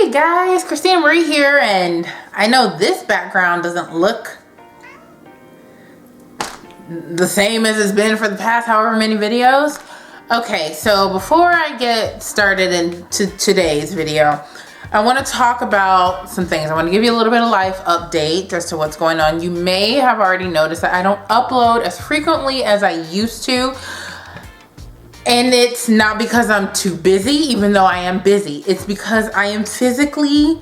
Hey guys, Christina Marie here, and I know this background doesn't look the same as it's been for the past however many videos. Okay, so before I get started into today's video, I want to talk about some things. I want to give you a little bit of life update as to what's going on. You may have already noticed that I don't upload as frequently as I used to. And it's not because I'm too busy, even though I am busy. It's because I am physically,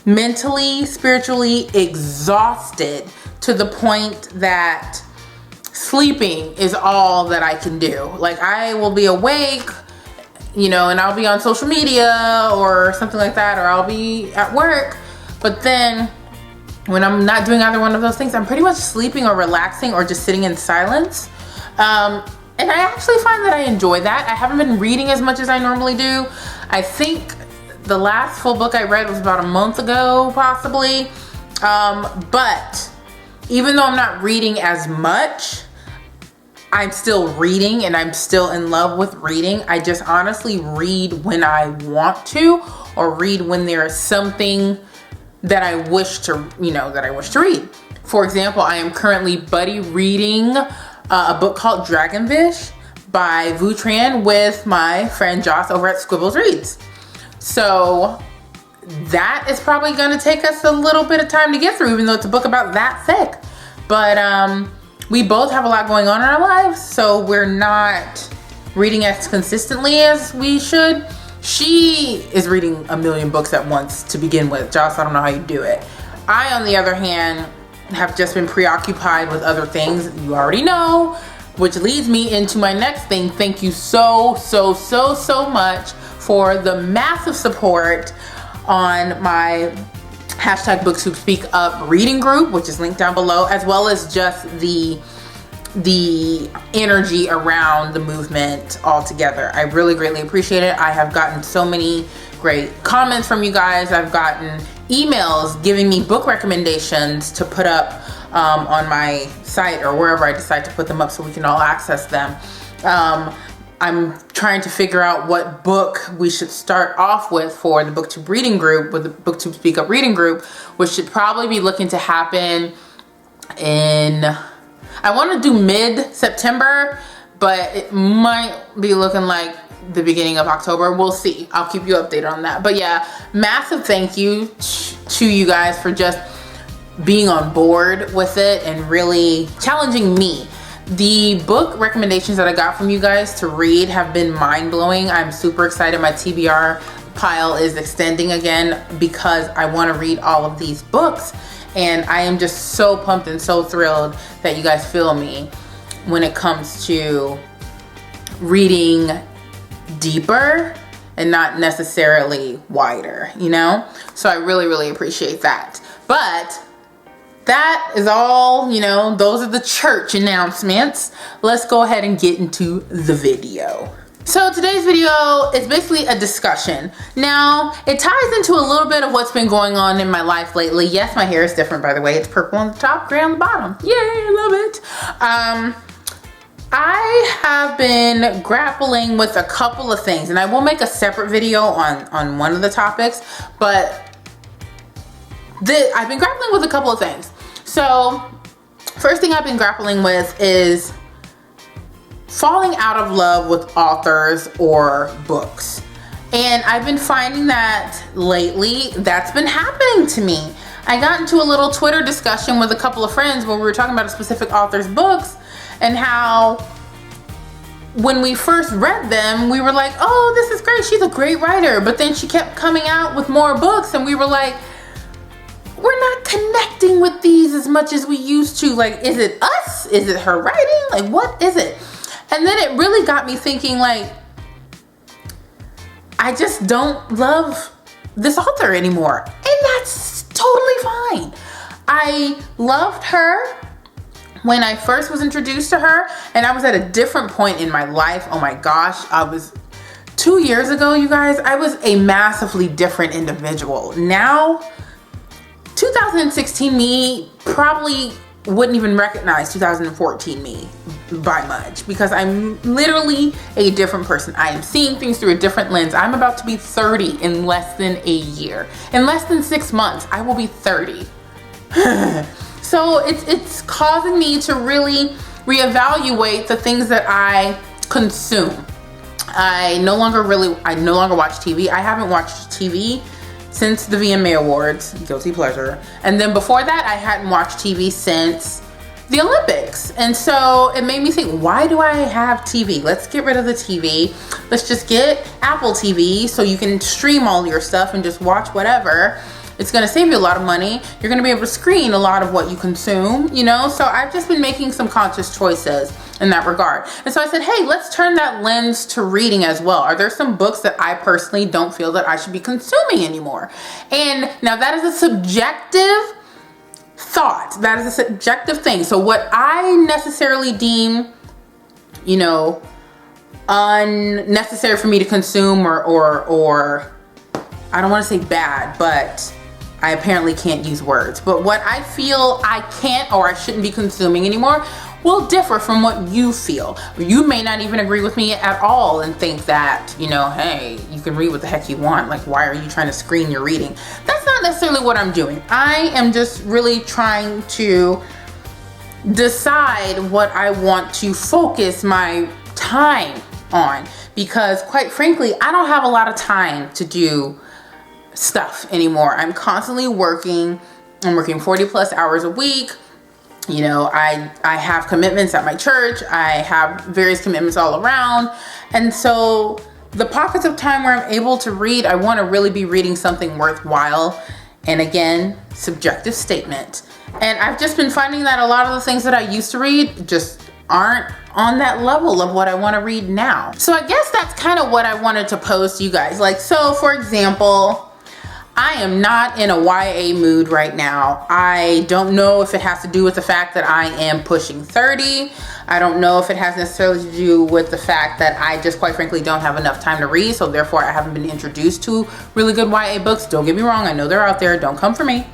mentally, spiritually exhausted to the point that sleeping is all that I can do. Like, I will be awake, you know, and I'll be on social media or something like that, or I'll be at work. But then when I'm not doing either one of those things, I'm pretty much sleeping or relaxing or just sitting in silence. And I actually find that I enjoy that. I haven't been reading as much as I normally do. I think the last full book I read was about a month ago, possibly. But even though I'm not reading as much, I'm still reading and I'm still in love with reading. I just honestly read when I want to, or read when there is something that I wish to, read. For example, I am currently buddy reading a book called Dragonfish by Vu Tran with my friend Joss over at Squibbles Reads. So that is probably going to take us a little bit of time to get through, even though it's a book about that thick. But we both have a lot going on in our lives, so we're not reading as consistently as we should. She is reading a million books at once to begin with. Joss, I don't know how you do it. I, on the other hand, have just been preoccupied with other things you already know, which leads me into my next thing. Thank you so much for the massive support on my hashtag BookTube Speak Up reading group, which is linked down below, as well as just the energy around the movement altogether. I really greatly appreciate it. I have gotten so many great comments from you guys. I've gotten emails giving me book recommendations to put up on my site or wherever I decide to put them up so we can all access them. I'm trying to figure out what book we should start off with for the BookTube reading group, with the BookTube Speak Up reading group, which should probably be looking to happen in, I want to do mid-September, but it might be looking like the beginning of October. We'll see. I'll keep you updated on that. But yeah, massive thank you to you guys for just being on board with it and really challenging me. The book recommendations that I got from you guys to read have been mind-blowing. I'm super excited. My TBR pile is extending again because I want to read all of these books, and I am just so pumped and so thrilled that you guys feel me when it comes to reading deeper and not necessarily wider, you know? So I really appreciate that. But that is all, you know, those are the church announcements. Let's go ahead and get into the video. So today's video is basically a discussion. Now, it ties into a little bit of what's been going on in my life lately. Yes, my hair is different, by the way. It's purple on the top, gray on the bottom. Yay, I love it. I have been grappling with a couple of things, and I will make a separate video on one of the topics, but I've been grappling with a couple of things. So, first thing I've been grappling with is falling out of love with authors or books. And I've been finding that lately that's been happening to me. I got into a little Twitter discussion with a couple of friends where we were talking about a specific author's books, and how when we first read them, we were like, oh, this is great, she's a great writer. But then she kept coming out with more books, and we were like, we're not connecting with these as much as we used to. Like, is it us? Is it her writing? Like, what is it? And then it really got me thinking, like, I just don't love this author anymore. And that's totally fine. I loved her when I first was introduced to her, and I was at a different point in my life. Oh my gosh, I was 2 years ago, you guys, I was a massively different individual. Now, 2016 me probably wouldn't even recognize 2014 me by much, because I'm literally a different person. I am seeing things through a different lens. I'm about to be 30 in less than a year. In less than 6 months, I will be 30. So it's causing me to really reevaluate the things that I consume. I no longer watch TV. I haven't watched TV since the VMA Awards, guilty pleasure. And then before that, I hadn't watched TV since the Olympics. And so it made me think, why do I have TV? Let's get rid of the TV. Let's just get Apple TV so you can stream all your stuff and just watch whatever. It's gonna save you a lot of money. You're gonna be able to screen a lot of what you consume, you know? So I've just been making some conscious choices in that regard. And so I said, hey, let's turn that lens to reading as well. Are there some books that I personally don't feel that I should be consuming anymore? And now that is a subjective thought. That is a subjective thing. So what I necessarily deem, you know, unnecessary for me to consume, or I don't want to say bad, but I apparently can't use words. But what I feel I can't or I shouldn't be consuming anymore will differ from what you feel. You may not even agree with me at all and think that, you know, hey, you can read what the heck you want. Like, why are you trying to screen your reading? That's not necessarily what I'm doing. I am just really trying to decide what I want to focus my time on, because quite frankly, I don't have a lot of time to do stuff anymore. I'm constantly working. I'm working 40 plus hours a week. You know, I have commitments at my church. I have various commitments all around. And so the pockets of time where I'm able to read, I want to really be reading something worthwhile. And again, subjective statement. And I've just been finding that a lot of the things that I used to read just aren't on that level of what I want to read now. So I guess that's kind of what I wanted to pose to you guys. Like, so for example, I am not in a YA mood right now. I don't know if it has to do with the fact that I am pushing 30. I don't know if it has necessarily to do with the fact that I just quite frankly don't have enough time to read, so therefore I haven't been introduced to really good YA books. Don't get me wrong, I know they're out there. Don't come for me.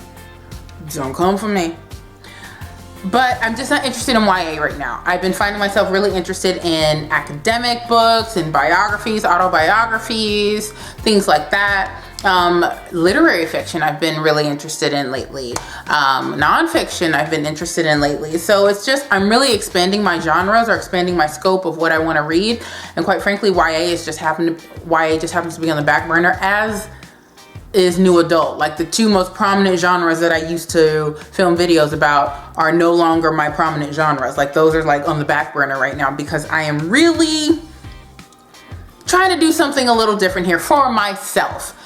Don't come for me. But I'm just not interested in YA right now. I've been finding myself really interested in academic books and biographies, autobiographies, things like that. Literary fiction I've been really interested in lately. Nonfiction I've been interested in lately. So it's just, I'm really expanding my genres or expanding my scope of what I want to read. And quite frankly, YA just happens to be on the back burner, as is new adult. Like, the two most prominent genres that I used to film videos about are no longer my prominent genres. Like, those are like on the back burner right now, because I am really trying to do something a little different here for myself.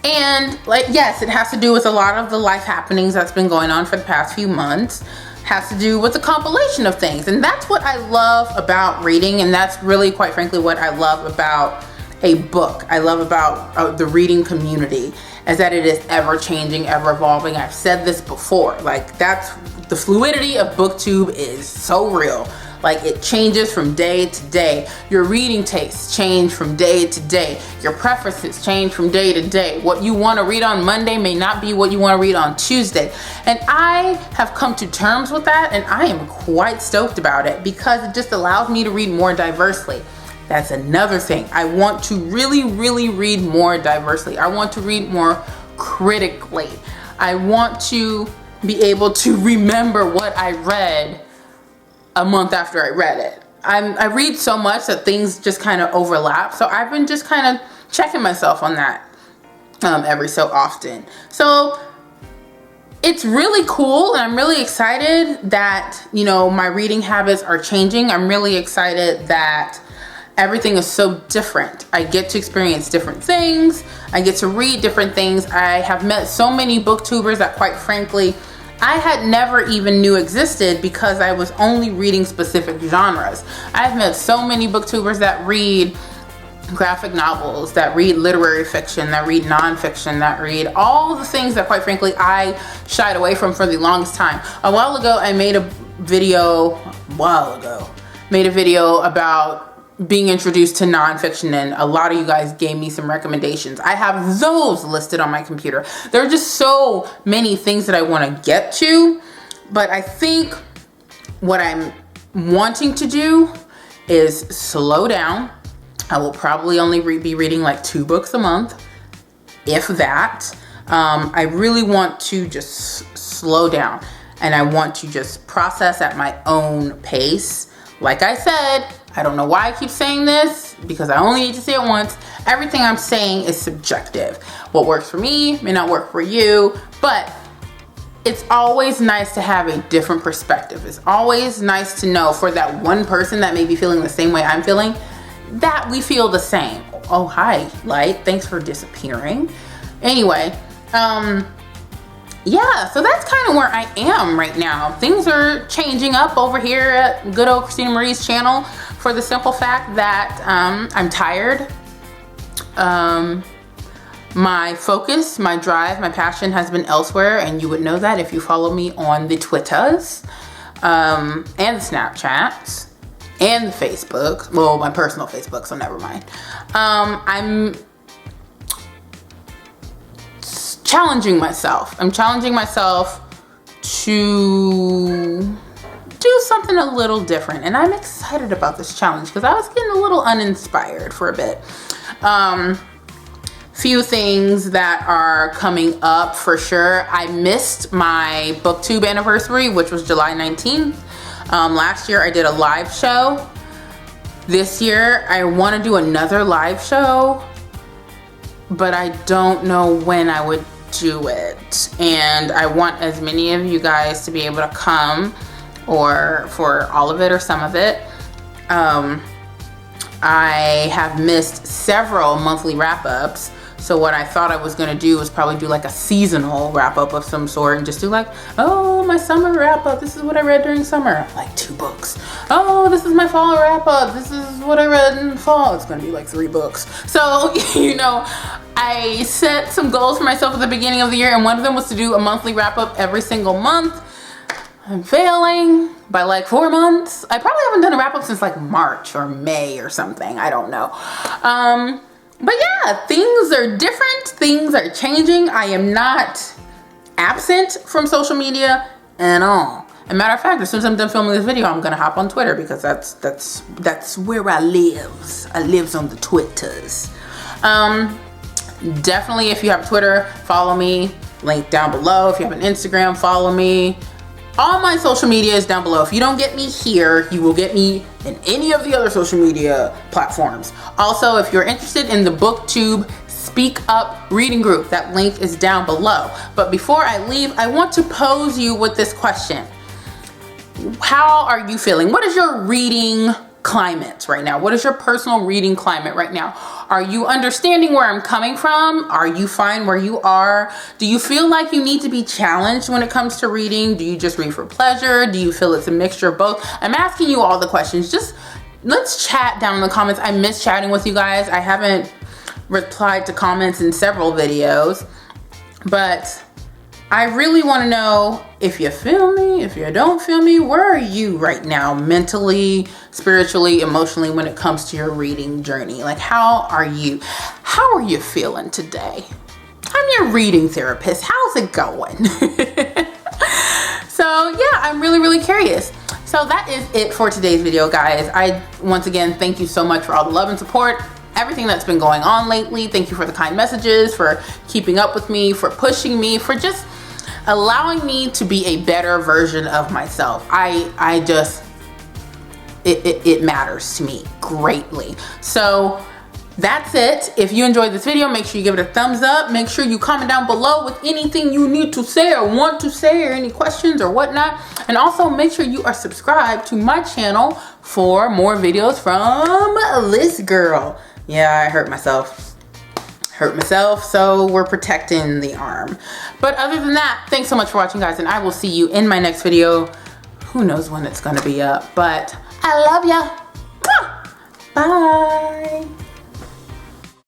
And like, yes, it has to do with a lot of the life happenings that's been going on for the past few months. Has to do with the compilation of things. And that's what I love about reading. And that's really, quite frankly, what I love about a book. I love about the reading community, is that it is ever changing, ever evolving. I've said this before, like, that's the fluidity of BookTube is so real. Like, it changes from day to day. Your reading tastes change from day to day. Your preferences change from day to day. What you want to read on Monday may not be what you want to read on Tuesday. And I have come to terms with that, and I am quite stoked about it, because it just allows me to read more diversely. That's another thing. I want to really, really read more diversely. I want to read more critically. I want to be able to remember what I read a month after I read it. I read so much that things just kind of overlap. So I've been just kind of checking myself on that every so often. So it's really cool, and I'm really excited that, you know, my reading habits are changing. I'm really excited that everything is so different. I get to experience different things. I get to read different things. I have met so many booktubers that, quite frankly, I had never even knew existed, because I was only reading specific genres. I've met so many booktubers that read graphic novels, that read literary fiction, that read nonfiction, that read all the things that, quite frankly, I shied away from for the longest time. A while ago, I made a video about being introduced to nonfiction, and a lot of you guys gave me some recommendations. I have those listed on my computer. There are just so many things that I want to get to, but I think what I'm wanting to do is slow down. I will probably only be reading like 2 books a month, if that. I really want to just slow down, and I want to just process at my own pace. Like I said, I don't know why I keep saying this, because I only need to say it once. Everything I'm saying is subjective. What works for me may not work for you, but it's always nice to have a different perspective. It's always nice to know, for that one person that may be feeling the same way I'm feeling, that we feel the same. Oh, hi, Light. Thanks for disappearing. Anyway, yeah, so that's kind of where I am right now. Things are changing up over here at good old Christina Marie's channel, for the simple fact that I'm tired. My focus, my drive, my passion has been elsewhere, and you would know that if you follow me on the Twitters, and the Snapchats, and the Facebook. Well, my personal Facebook, so never mind. I'm challenging myself. I'm challenging myself to do something a little different, and I'm excited about this challenge because I was getting a little uninspired for a bit. Few things that are coming up for sure. I missed my BookTube anniversary, which was July 19th. Last year I did a live show. This year I want to do another live show, but I don't know when I would do it. And I want as many of you guys to be able to come, or for all of it or some of it. I have missed several monthly wrap-ups. So what I thought I was gonna do was probably do like a seasonal wrap-up of some sort, and just do like, oh, my summer wrap-up, this is what I read during summer, like 2 books. Oh, this is my fall wrap-up, this is what I read in fall. It's gonna be like 3 books. So, you know, I set some goals for myself at the beginning of the year, and one of them was to do a monthly wrap-up every single month. I'm failing by like 4 months. I probably haven't done a wrap-up since like March or May or something, I don't know. But yeah, things are different, things are changing. I am not absent from social media at all. As a matter of fact, as soon as I'm done filming this video, I'm gonna hop on Twitter, because that's where I live. I lives on the Twitters. Definitely, if you have Twitter, follow me. Link down below. If you have an Instagram, follow me. All my social media is down below. If you don't get me here, you will get me in any of the other social media platforms. Also, if you're interested in the BookTube Speak Up reading group, that link is down below. But before I leave, I want to pose you with this question. How are you feeling? What is your reading climate right now? What is your personal reading climate right now? Are you understanding where I'm coming from? Are you fine where you are? Do you feel like you need to be challenged when it comes to reading? Do you just read for pleasure? Do you feel it's a mixture of both? I'm asking you all the questions. Just let's chat down in the comments. I miss chatting with you guys. I haven't replied to comments in several videos, but I really want to know if you feel me, if you don't feel me. Where are you right now, mentally, spiritually, emotionally, when it comes to your reading journey? Like, how are you? How are you feeling today? I'm your reading therapist. How's it going? So yeah, I'm really curious. So that is it for today's video, guys. I once again thank you so much for all the love and support, everything that's been going on lately. Thank you for the kind messages, for keeping up with me, for pushing me, for just allowing me to be a better version of myself. It matters to me greatly. So that's it. If you enjoyed this video, make sure you give it a thumbs up. Make sure you comment down below with anything you need to say or want to say, or any questions or whatnot. And also make sure you are subscribed to my channel for more videos from this girl. Yeah, I hurt myself, so we're protecting the arm. But other than that, thanks so much for watching, guys, and I will see you in my next video. Who knows when it's gonna be up, but I love ya. Bye.